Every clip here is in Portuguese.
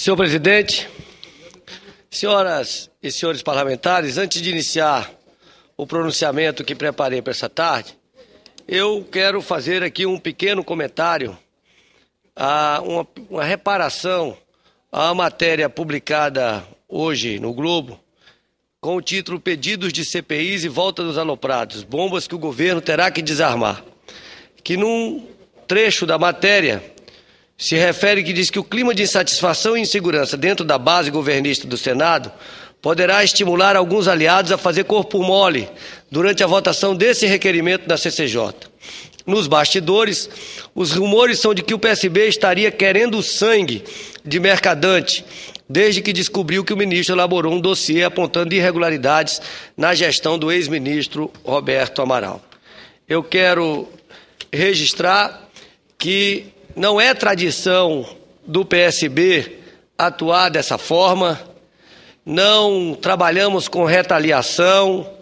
Senhor presidente, senhoras e senhores parlamentares, antes de iniciar o pronunciamento que preparei para essa tarde, eu quero fazer aqui um pequeno comentário, uma reparação à matéria publicada hoje no Globo, com o título Pedidos de CPIs e Volta dos Aloprados, bombas que o governo terá que desarmar, que num trecho da matéria se refere que diz que o clima de insatisfação e insegurança dentro da base governista do Senado poderá estimular alguns aliados a fazer corpo mole durante a votação desse requerimento da CCJ. Nos bastidores, os rumores são de que o PSB estaria querendo o sangue de Mercadante, desde que descobriu que o ministro elaborou um dossiê apontando irregularidades na gestão do ex-ministro Roberto Amaral. Eu quero registrar que não é tradição do PSB atuar dessa forma, não trabalhamos com retaliação,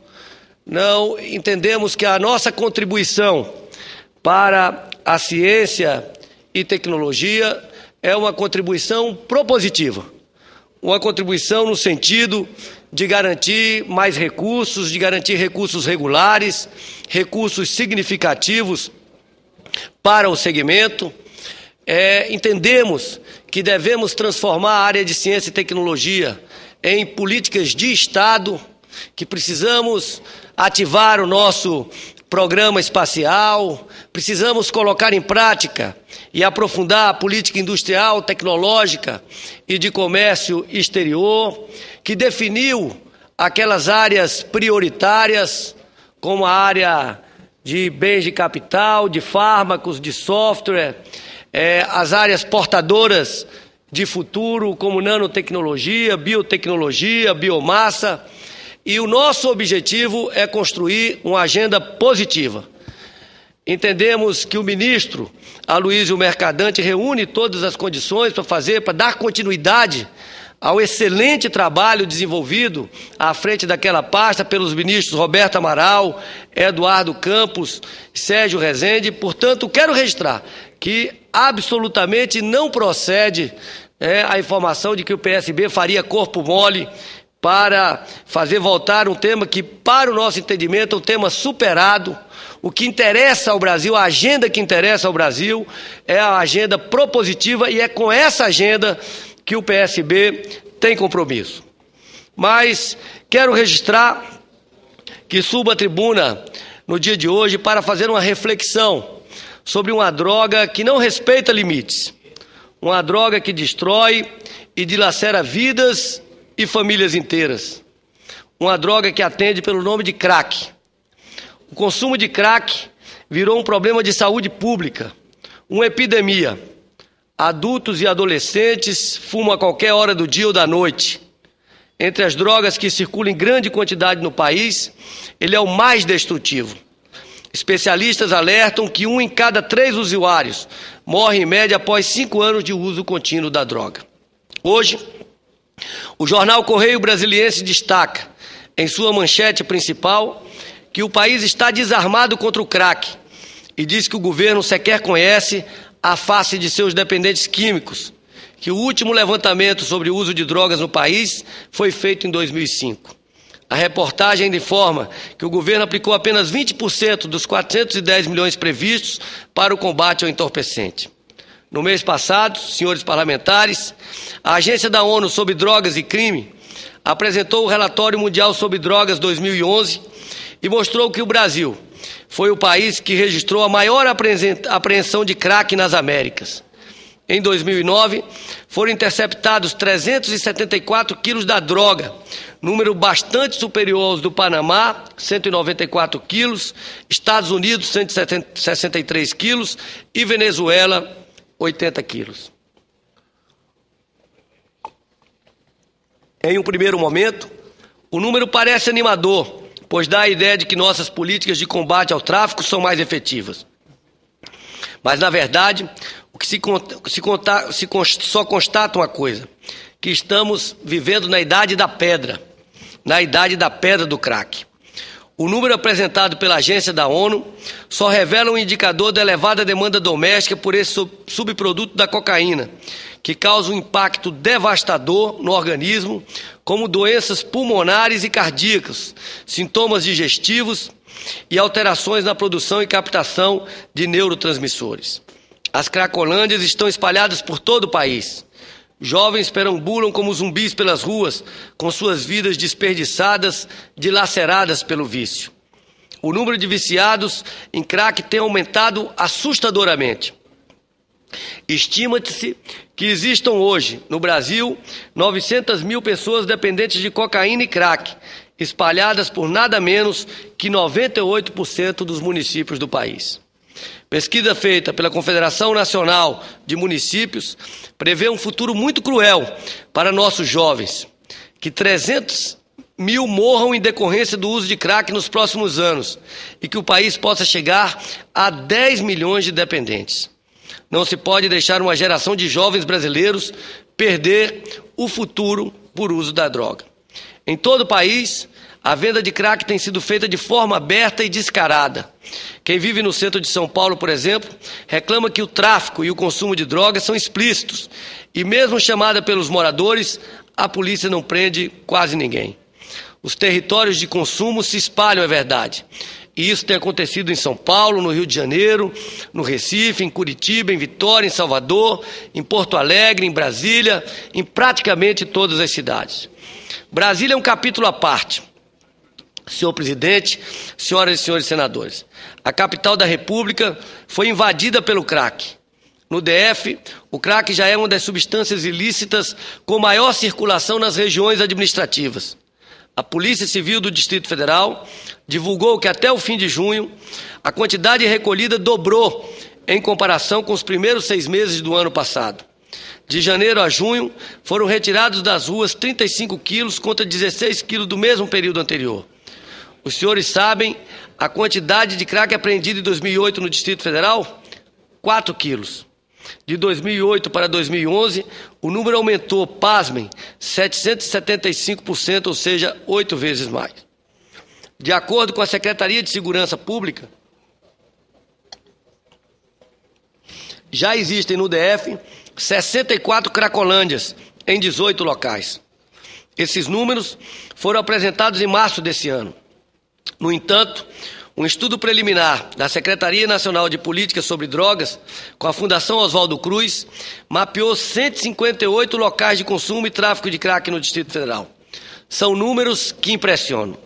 não entendemos que a nossa contribuição para a ciência e tecnologia é uma contribuição propositiva, uma contribuição no sentido de garantir mais recursos, de garantir recursos regulares, recursos significativos para o segmento. Entendemos que devemos transformar a área de ciência e tecnologia em políticas de Estado, que precisamos ativar o nosso programa espacial, precisamos colocar em prática e aprofundar a política industrial, tecnológica e de comércio exterior, que definiu aquelas áreas prioritárias, como a área de bens de capital, de fármacos, de software, as áreas portadoras de futuro, como nanotecnologia, biotecnologia, biomassa, e o nosso objetivo é construir uma agenda positiva. Entendemos que o ministro Aloysio Mercadante reúne todas as condições para dar continuidade ao excelente trabalho desenvolvido à frente daquela pasta pelos ministros Roberto Amaral, Eduardo Campos, Sérgio Rezende. Portanto, quero registrar que absolutamente não procede a informação de que o PSB faria corpo mole para fazer voltar um tema que, para o nosso entendimento, é um tema superado. O que interessa ao Brasil, a agenda que interessa ao Brasil é a agenda propositiva, e é com essa agenda que o PSB tem compromisso. Mas quero registrar que subo à tribuna no dia de hoje para fazer uma reflexão sobre uma droga que não respeita limites, uma droga que destrói e dilacera vidas e famílias inteiras, uma droga que atende pelo nome de crack. O consumo de crack virou um problema de saúde pública, uma epidemia. Adultos e adolescentes fumam a qualquer hora do dia ou da noite. Entre as drogas que circulam em grande quantidade no país, ele é o mais destrutivo. Especialistas alertam que 1 em cada 3 usuários morre em média após 5 anos de uso contínuo da droga. Hoje, o jornal Correio Brasiliense destaca, em sua manchete principal, que o país está desarmado contra o crack e diz que o governo sequer conhece a face de seus dependentes químicos, que o último levantamento sobre o uso de drogas no país foi feito em 2005. A reportagem ainda informa que o governo aplicou apenas 20% dos 410 milhões previstos para o combate ao entorpecente. No mês passado, senhores parlamentares, a Agência da ONU sobre Drogas e Crime apresentou o Relatório Mundial sobre Drogas 2011 e mostrou que o Brasil foi o país que registrou a maior apreensão de crack nas Américas. Em 2009, foram interceptados 374 quilos da droga, número bastante superior aos do Panamá, 194 quilos, Estados Unidos, 163 quilos e Venezuela, 80 quilos. Em um primeiro momento, o número parece animador, pois dá a ideia de que nossas políticas de combate ao tráfico são mais efetivas. Mas, na verdade, o que só constata uma coisa, que estamos vivendo na idade da pedra do crack. O número apresentado pela agência da ONU só revela um indicador da elevada demanda doméstica por esse subproduto da cocaína, que causa um impacto devastador no organismo, como doenças pulmonares e cardíacas, sintomas digestivos e alterações na produção e captação de neurotransmissores. As cracolândias estão espalhadas por todo o país. Jovens perambulam como zumbis pelas ruas, com suas vidas desperdiçadas, dilaceradas pelo vício. O número de viciados em crack tem aumentado assustadoramente. Estima-se que existam hoje, no Brasil, 900 mil pessoas dependentes de cocaína e crack, espalhadas por nada menos que 98% dos municípios do país. Pesquisa feita pela Confederação Nacional de Municípios prevê um futuro muito cruel para nossos jovens, que 300 mil morram em decorrência do uso de crack nos próximos anos e que o país possa chegar a 10 milhões de dependentes. Não se pode deixar uma geração de jovens brasileiros perder o futuro por uso da droga. Em todo o país, a venda de crack tem sido feita de forma aberta e descarada. Quem vive no centro de São Paulo, por exemplo, reclama que o tráfico e o consumo de drogas são explícitos e, mesmo chamada pelos moradores, a polícia não prende quase ninguém. Os territórios de consumo se espalham, é verdade. E isso tem acontecido em São Paulo, no Rio de Janeiro, no Recife, em Curitiba, em Vitória, em Salvador, em Porto Alegre, em Brasília, em praticamente todas as cidades. Brasília é um capítulo à parte. Senhor presidente, senhoras e senhores senadores, a capital da República foi invadida pelo crack. No DF, o crack já é uma das substâncias ilícitas com maior circulação nas regiões administrativas. A Polícia Civil do Distrito Federal divulgou que até o fim de junho, a quantidade recolhida dobrou em comparação com os primeiros 6 meses do ano passado. De janeiro a junho, foram retirados das ruas 35 quilos contra 16 quilos do mesmo período anterior. Os senhores sabem a quantidade de crack apreendida em 2008 no Distrito Federal? 4 quilos. De 2008 para 2011, o número aumentou, pasmem, 775%, ou seja, 8 vezes mais. De acordo com a Secretaria de Segurança Pública, já existem no DF 64 cracolândias em 18 locais. Esses números foram apresentados em março desse ano. No entanto, um estudo preliminar da Secretaria Nacional de Políticas sobre Drogas, com a Fundação Oswaldo Cruz, mapeou 158 locais de consumo e tráfico de crack no Distrito Federal. São números que impressionam.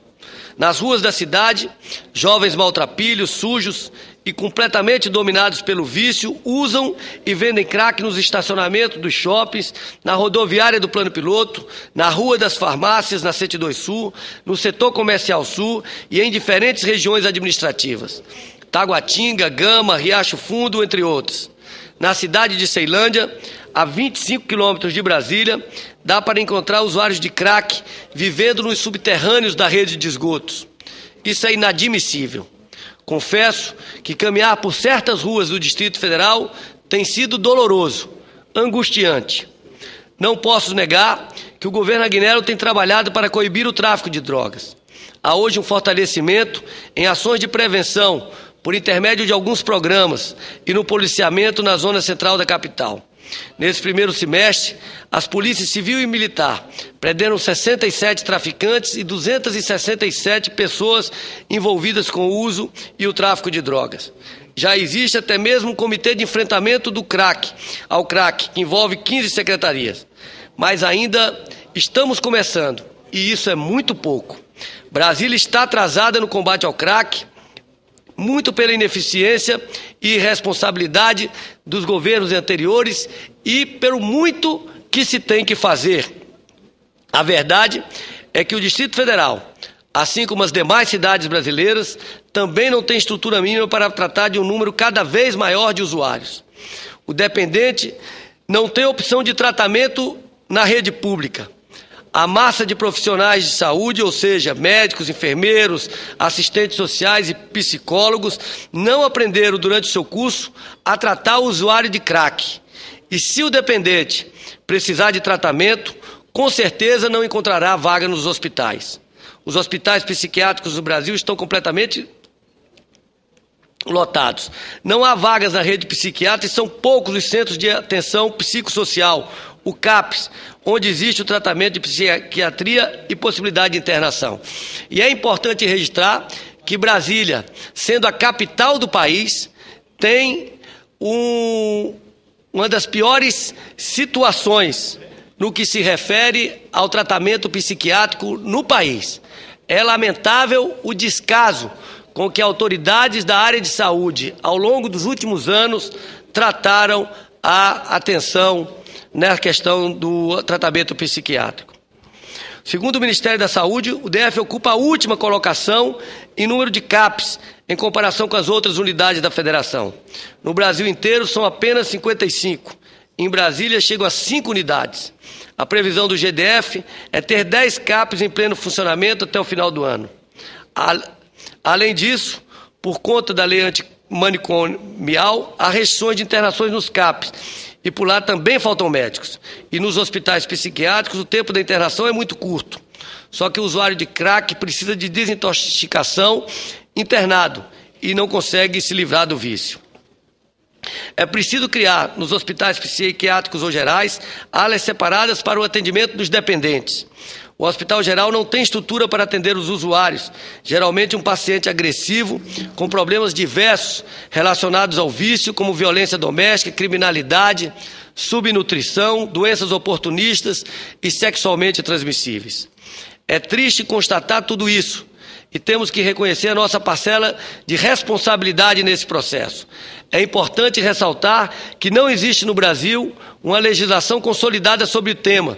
Nas ruas da cidade, jovens maltrapilhos, sujos e completamente dominados pelo vício, usam e vendem crack nos estacionamentos dos shoppings, na rodoviária do Plano Piloto, na Rua das Farmácias, na 102 Sul, no setor comercial sul e em diferentes regiões administrativas. Taguatinga, Gama, Riacho Fundo, entre outros. Na cidade de Ceilândia, a 25 quilômetros de Brasília, dá para encontrar usuários de crack vivendo nos subterrâneos da rede de esgotos. Isso é inadmissível. Confesso que caminhar por certas ruas do Distrito Federal tem sido doloroso, angustiante. Não posso negar que o governo Aguinaldo tem trabalhado para coibir o tráfico de drogas. Há hoje um fortalecimento em ações de prevenção por intermédio de alguns programas e no policiamento na zona central da capital. Nesse primeiro semestre, as polícias civil e militar prenderam 67 traficantes e 267 pessoas envolvidas com o uso e o tráfico de drogas. Já existe até mesmo um comitê de enfrentamento do crack, ao crack, que envolve 15 secretarias. Mas ainda estamos começando, e isso é muito pouco. Brasília está atrasada no combate ao crack, muito pela ineficiência e irresponsabilidade dos governos anteriores e pelo muito que se tem que fazer. A verdade é que o Distrito Federal, assim como as demais cidades brasileiras, também não tem estrutura mínima para tratar de um número cada vez maior de usuários. O dependente não tem opção de tratamento na rede pública. A massa de profissionais de saúde, ou seja, médicos, enfermeiros, assistentes sociais e psicólogos, não aprenderam durante o seu curso a tratar o usuário de crack. E se o dependente precisar de tratamento, com certeza não encontrará vaga nos hospitais. Os hospitais psiquiátricos do Brasil estão completamente lotados. Não há vagas na rede psiquiátrica e são poucos os centros de atenção psicossocial, o CAPS, onde existe o tratamento de psiquiatria e possibilidade de internação. E é importante registrar que Brasília, sendo a capital do país, tem uma das piores situações no que se refere ao tratamento psiquiátrico no país. É lamentável o descaso com que autoridades da área de saúde, ao longo dos últimos anos, trataram a atenção na questão do tratamento psiquiátrico. Segundo o Ministério da Saúde, o DF ocupa a última colocação em número de CAPs, em comparação com as outras unidades da federação. No Brasil inteiro, são apenas 55. Em Brasília, chegam a 5 unidades. A previsão do GDF é ter 10 CAPs em pleno funcionamento até o final do ano. Além disso, por conta da lei antimanicomial, há restrições de internações nos CAPs, e por lá também faltam médicos. E nos hospitais psiquiátricos, o tempo da internação é muito curto. Só que o usuário de crack precisa de desintoxicação internado e não consegue se livrar do vício. É preciso criar, nos hospitais psiquiátricos ou gerais, alas separadas para o atendimento dos dependentes. O Hospital Geral não tem estrutura para atender os usuários, geralmente um paciente agressivo, com problemas diversos relacionados ao vício, como violência doméstica, criminalidade, subnutrição, doenças oportunistas e sexualmente transmissíveis. É triste constatar tudo isso e temos que reconhecer a nossa parcela de responsabilidade nesse processo. É importante ressaltar que não existe no Brasil uma legislação consolidada sobre o tema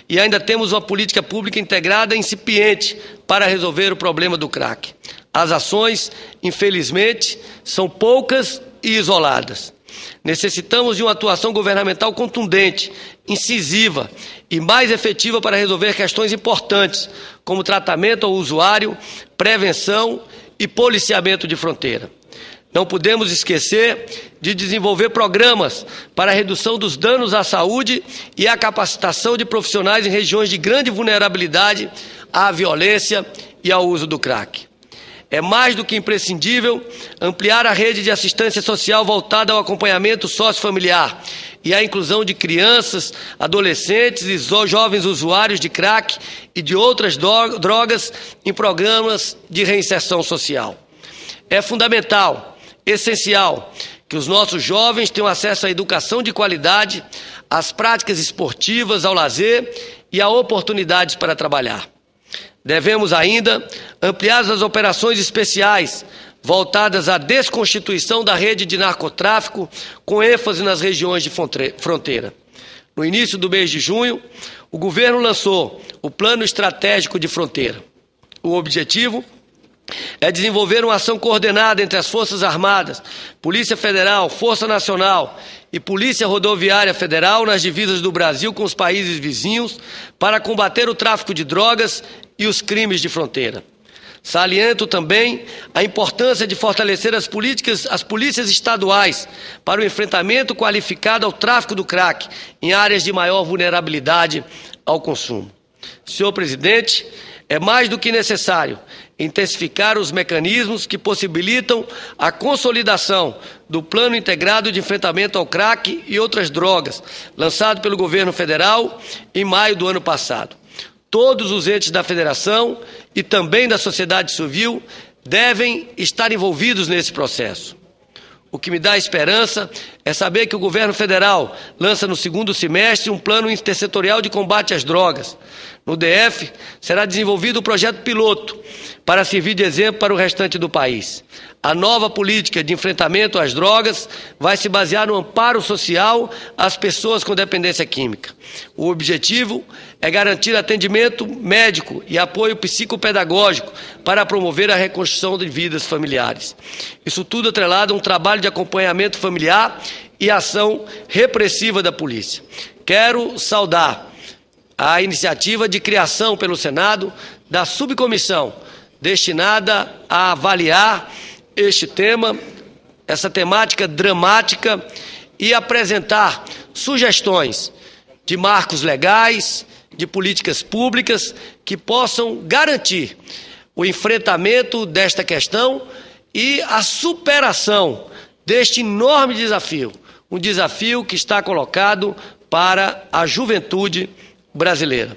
e ainda temos uma política pública integrada e incipiente para resolver o problema do crack. As ações, infelizmente, são poucas e isoladas. Necessitamos de uma atuação governamental contundente, incisiva e mais efetiva para resolver questões importantes, como tratamento ao usuário, prevenção e policiamento de fronteira. Não podemos esquecer de desenvolver programas para a redução dos danos à saúde e a capacitação de profissionais em regiões de grande vulnerabilidade à violência e ao uso do crack. É mais do que imprescindível ampliar a rede de assistência social voltada ao acompanhamento sociofamiliar e à inclusão de crianças, adolescentes e jovens usuários de crack e de outras drogas em programas de reinserção social. É fundamental, essencial, que os nossos jovens tenham acesso à educação de qualidade, às práticas esportivas, ao lazer e a oportunidades para trabalhar. Devemos ainda ampliar as operações especiais voltadas à desconstituição da rede de narcotráfico, com ênfase nas regiões de fronteira. No início do mês de junho, o governo lançou o Plano Estratégico de Fronteira. O objetivo é desenvolver uma ação coordenada entre as Forças Armadas, Polícia Federal, Força Nacional e Polícia Rodoviária Federal nas divisas do Brasil com os países vizinhos para combater o tráfico de drogas e os crimes de fronteira. Saliento também a importância de fortalecer as polícias estaduais para o enfrentamento qualificado ao tráfico do crack em áreas de maior vulnerabilidade ao consumo. Senhor presidente, é mais do que necessário intensificar os mecanismos que possibilitam a consolidação do Plano Integrado de Enfrentamento ao Crack e outras drogas, lançado pelo governo federal em maio do ano passado. Todos os entes da federação e também da sociedade civil devem estar envolvidos nesse processo. O que me dá esperança é saber que o governo federal lança no segundo semestre um plano intersetorial de combate às drogas. No DF, será desenvolvido um projeto piloto para servir de exemplo para o restante do país. A nova política de enfrentamento às drogas vai se basear no amparo social às pessoas com dependência química. O objetivo é garantir atendimento médico e apoio psicopedagógico para promover a reconstrução de vidas familiares. Isso tudo atrelado a um trabalho de acompanhamento familiar e ação repressiva da polícia. Quero saudar a iniciativa de criação pelo Senado da subcomissão destinada a avaliar este tema, essa temática dramática e apresentar sugestões de marcos legais de políticas públicas que possam garantir o enfrentamento desta questão e a superação deste enorme desafio, um desafio que está colocado para a juventude brasileira.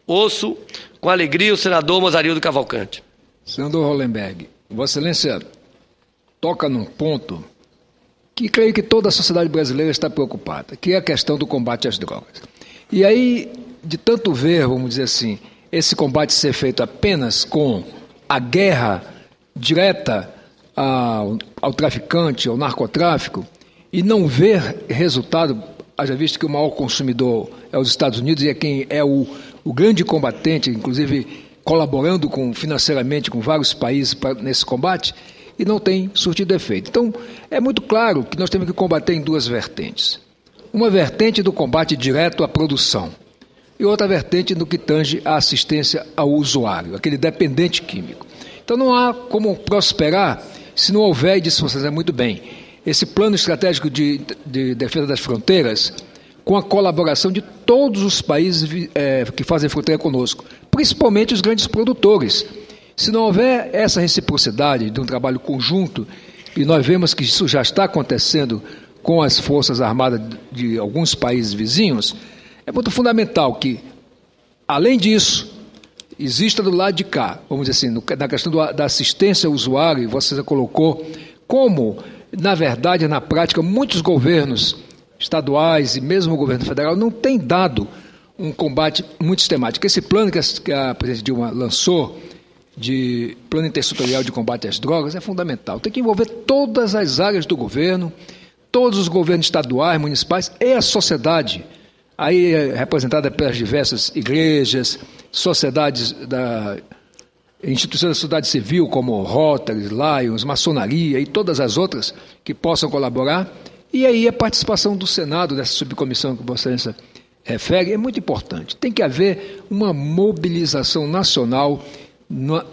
Ouço com alegria o senador Mozarildo Cavalcante. Senador Hollenberg, Vossa Excelência toca num ponto que creio que toda a sociedade brasileira está preocupada, que é a questão do combate às drogas. E aí, de tanto ver, vamos dizer assim, esse combate ser feito apenas com a guerra direta ao traficante, ao narcotráfico, e não ver resultado, haja visto que o maior consumidor é os Estados Unidos e é quem é o grande combatente, inclusive colaborando financeiramente com vários países nesse combate, e não tem surtido efeito. Então, é muito claro que nós temos que combater em duas vertentes. Uma vertente do combate direto à produção e outra vertente no que tange à assistência ao usuário, aquele dependente químico. Então, não há como prosperar se não houver, e disse você muito bem, esse plano estratégico de defesa das fronteiras com a colaboração de todos os países que fazem fronteira conosco, principalmente os grandes produtores. Se não houver essa reciprocidade de um trabalho conjunto, e nós vemos que isso já está acontecendo com as forças armadas de alguns países vizinhos, é muito fundamental que, além disso, exista do lado de cá, vamos dizer assim, na questão da assistência ao usuário, você já colocou, como, na verdade, na prática, muitos governos estaduais e mesmo o governo federal não têm dado um combate muito sistemático. Esse plano que a presidente Dilma lançou, de plano intersetorial de combate às drogas, é fundamental. Tem que envolver todas as áreas do governo, todos os governos estaduais, municipais e a sociedade, aí representada pelas diversas igrejas, sociedades instituições da sociedade civil, como Rotary, Lions, maçonaria e todas as outras que possam colaborar. E aí a participação do Senado, dessa subcomissão que Vossa Excelência refere, é muito importante. Tem que haver uma mobilização nacional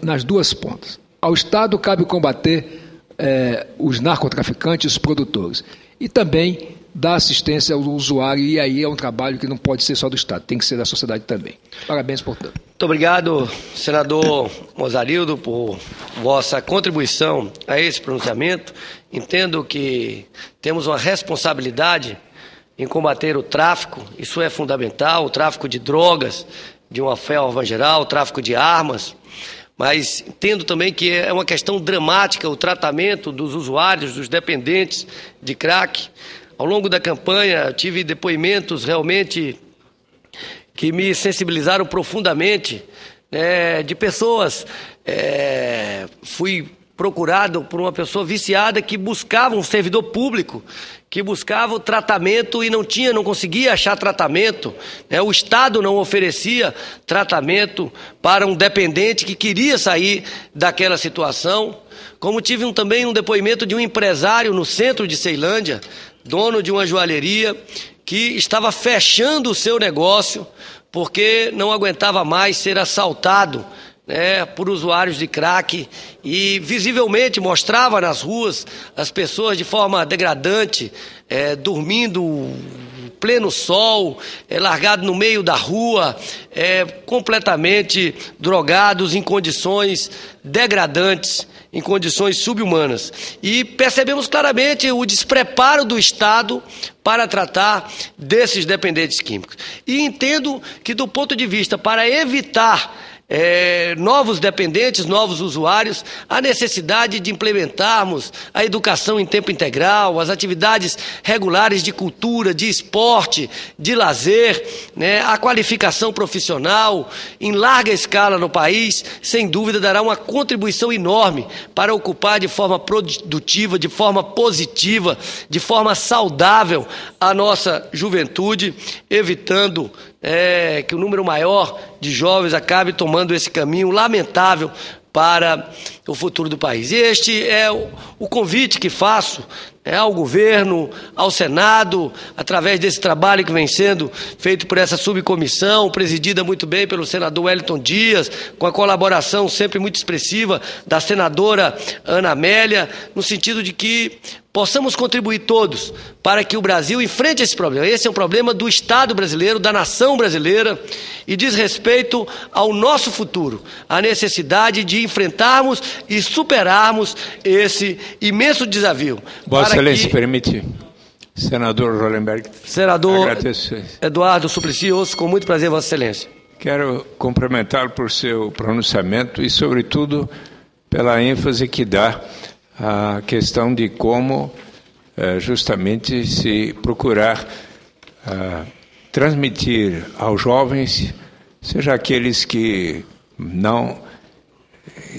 nas duas pontas. Ao Estado cabe combater os narcotraficantes, os produtores, e também dar assistência ao usuário, e aí é um trabalho que não pode ser só do Estado, tem que ser da sociedade também. Parabéns, portanto. Muito obrigado, senador Mozarildo, por vossa contribuição a esse pronunciamento. Entendo que temos uma responsabilidade em combater o tráfico, isso é fundamental, o tráfico de drogas, de uma forma geral, o tráfico de armas, mas entendo também que é uma questão dramática o tratamento dos usuários, dos dependentes de crack. Ao longo da campanha, tive depoimentos realmente que me sensibilizaram profundamente, de pessoas. Fui procurado por uma pessoa viciada que buscava um servidor público, que buscava o tratamento e não conseguia achar tratamento. O Estado não oferecia tratamento para um dependente que queria sair daquela situação. Como tive também um depoimento de um empresário no centro de Ceilândia, dono de uma joalheria, que estava fechando o seu negócio porque não aguentava mais ser assaltado por usuários de crack, e visivelmente mostrava nas ruas as pessoas de forma degradante, dormindo pleno sol, largado no meio da rua, completamente drogados, em condições degradantes, em condições subhumanas. E percebemos claramente o despreparo do Estado para tratar desses dependentes químicos. E entendo que, do ponto de vista para evitar novos dependentes, novos usuários, a necessidade de implementarmos a educação em tempo integral, as atividades regulares de cultura, de esporte, de lazer, a qualificação profissional em larga escala no país, sem dúvida dará uma contribuição enorme para ocupar de forma produtiva, de forma positiva, de forma saudável a nossa juventude, evitando que o número maior de jovens acabe tomando esse caminho lamentável para o futuro do país. Este é o convite que faço ao governo, ao Senado, através desse trabalho que vem sendo feito por essa subcomissão, presidida muito bem pelo senador Wellington Dias, com a colaboração sempre muito expressiva da senadora Ana Amélia, no sentido de que possamos contribuir todos para que o Brasil enfrente esse problema. Esse é um problema do Estado brasileiro, da nação brasileira, e diz respeito ao nosso futuro, a necessidade de enfrentarmos e superarmos esse imenso desafio. Vossa Excelência, permite, senador Hollenberg. Senador agradeço. Eduardo Suplicy, ouço com muito prazer, Vossa Excelência. Quero cumprimentá-lo por seu pronunciamento e, sobretudo, pela ênfase que dá à questão de como justamente se procurar transmitir aos jovens, seja aqueles que não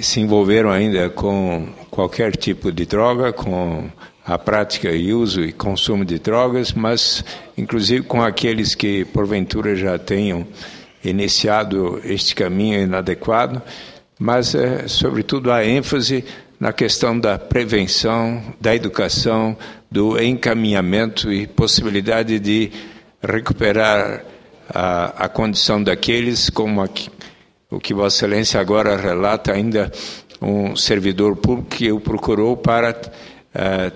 se envolveram ainda com qualquer tipo de droga, com a prática e uso e consumo de drogas, mas inclusive com aqueles que porventura já tenham iniciado este caminho inadequado, mas sobretudo a ênfase na questão da prevenção, da educação, do encaminhamento e possibilidade de recuperar a condição daqueles, como o que Vossa Excelência agora relata, ainda um servidor público que o procurou para,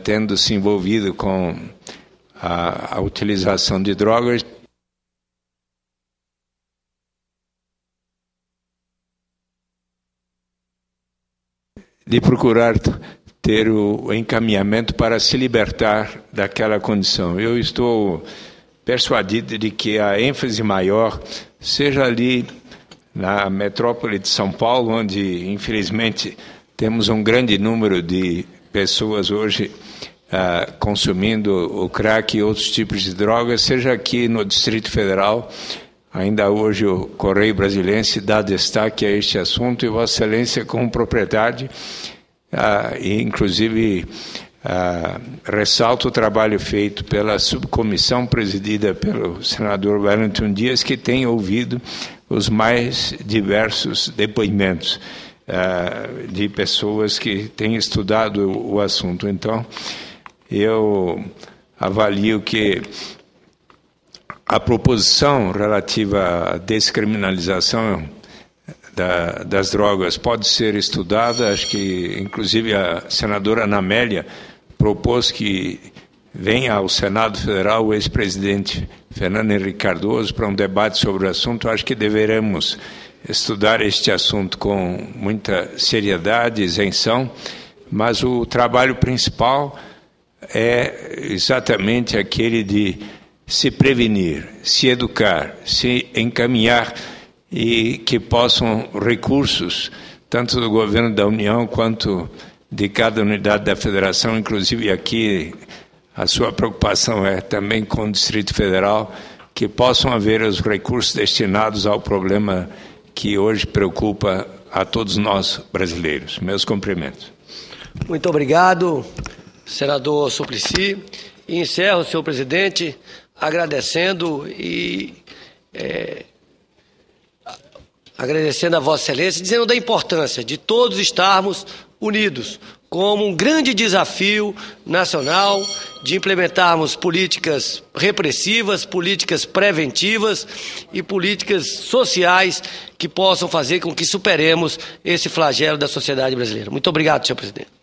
tendo se envolvido com a utilização de drogas, de procurar ter o encaminhamento para se libertar daquela condição. Eu estou persuadido de que a ênfase maior seja ali na metrópole de São Paulo, onde, infelizmente, temos um grande número de pessoas hoje consumindo o crack e outros tipos de drogas, seja aqui no Distrito Federal. Ainda hoje o Correio Brasiliense dá destaque a este assunto e Vossa Excelência, com propriedade, e inclusive ressalta o trabalho feito pela subcomissão presidida pelo senador Wellington Dias, que tem ouvido os mais diversos depoimentos de pessoas que têm estudado o assunto. Então, eu avalio que a proposição relativa à descriminalização das drogas pode ser estudada. Acho que, inclusive, a senadora Ana Amélia propôs que venha ao Senado Federal o ex-presidente Fernando Henrique Cardoso para um debate sobre o assunto. Acho que deveremos estudar este assunto com muita seriedade, isenção, mas o trabalho principal é exatamente aquele de se prevenir, se educar, se encaminhar e que possam recursos, tanto do governo da União quanto de cada unidade da Federação, inclusive aqui a sua preocupação é também com o Distrito Federal, que possam haver os recursos destinados ao problema que hoje preocupa a todos nós brasileiros. Meus cumprimentos. Muito obrigado, senador Suplicy. E encerro, senhor presidente, agradecendo agradecendo a Vossa Excelência, dizendo da importância de todos estarmos unidos como um grande desafio nacional de implementarmos políticas repressivas, políticas preventivas e políticas sociais que possam fazer com que superemos esse flagelo da sociedade brasileira. Muito obrigado, senhor presidente.